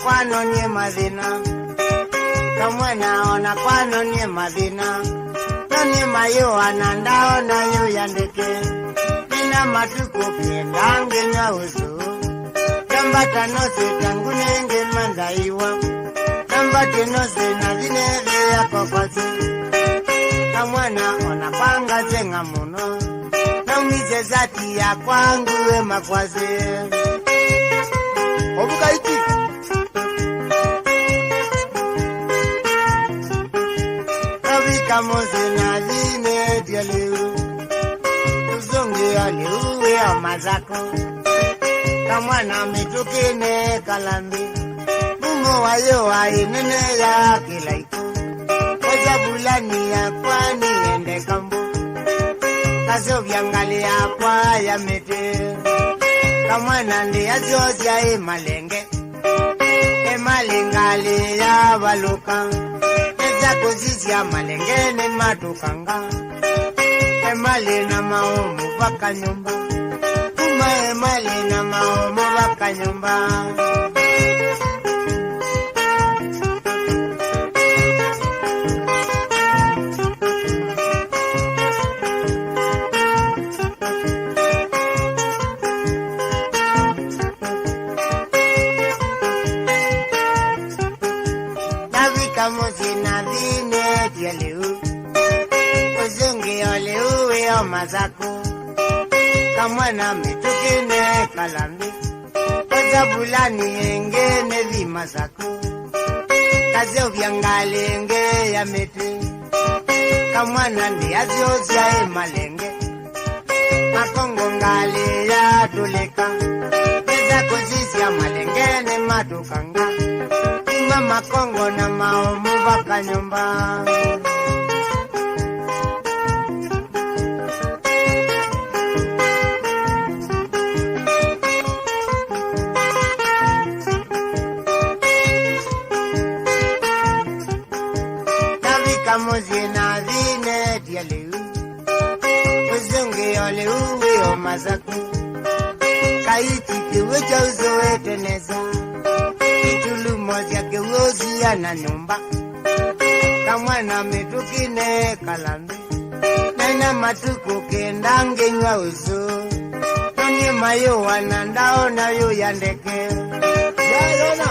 kwano nye madina. Kamwana ona kwano nye madina. Nani mayo anandao na yu yandeke. Nina matuko kiendange nyauzu. Kambata nose tangunenge mandaiwa. Kambate nose na vineve ya kokozi. Kamwana ona panga zenga muno. Naumize zati ya kwangu we makwaze. Obuka iti. Kavika moze na vine dialeu. Uzongi ya liuwe ya mazako. Kamwana mitukine kalambi. Mumo wayo wa inene ya kilaiku. Oja bulani ya kwani ende kambu. Kazo vyangali ya kwa ya mete. Kamwana ndi ya zozi ya emalenge. Emalengali ya baluka. Eza kuzizi ya malenge ne matukanga. Emale na maomu baka nyumba. Kuma emale na maomu baka nyumba. Kamuzi na vine dialeu. Uzungi oleu weo mazaku. Kamwana mitukine kalambi. Oza bulani engene vima zaku. Kazeo vyangali enge ya mete. Kamwana ndi aziozi ya emalenge. Makongo ngali ya tuleka. Eza kuzizi ya malengene matukanga. Mama Kongo na maomu baka nyumba. Kavika mozi na vine dialeu. Uzungi ole uwe o mazaku. Kaiti kiweja uzoe teneza. Itulu moja keuozi ya na nyumba. Kamwana mitukine kalambi. Nena matuku kendange nywa uzu. Nani mayo wanandao na yu yandeke. Ya yona.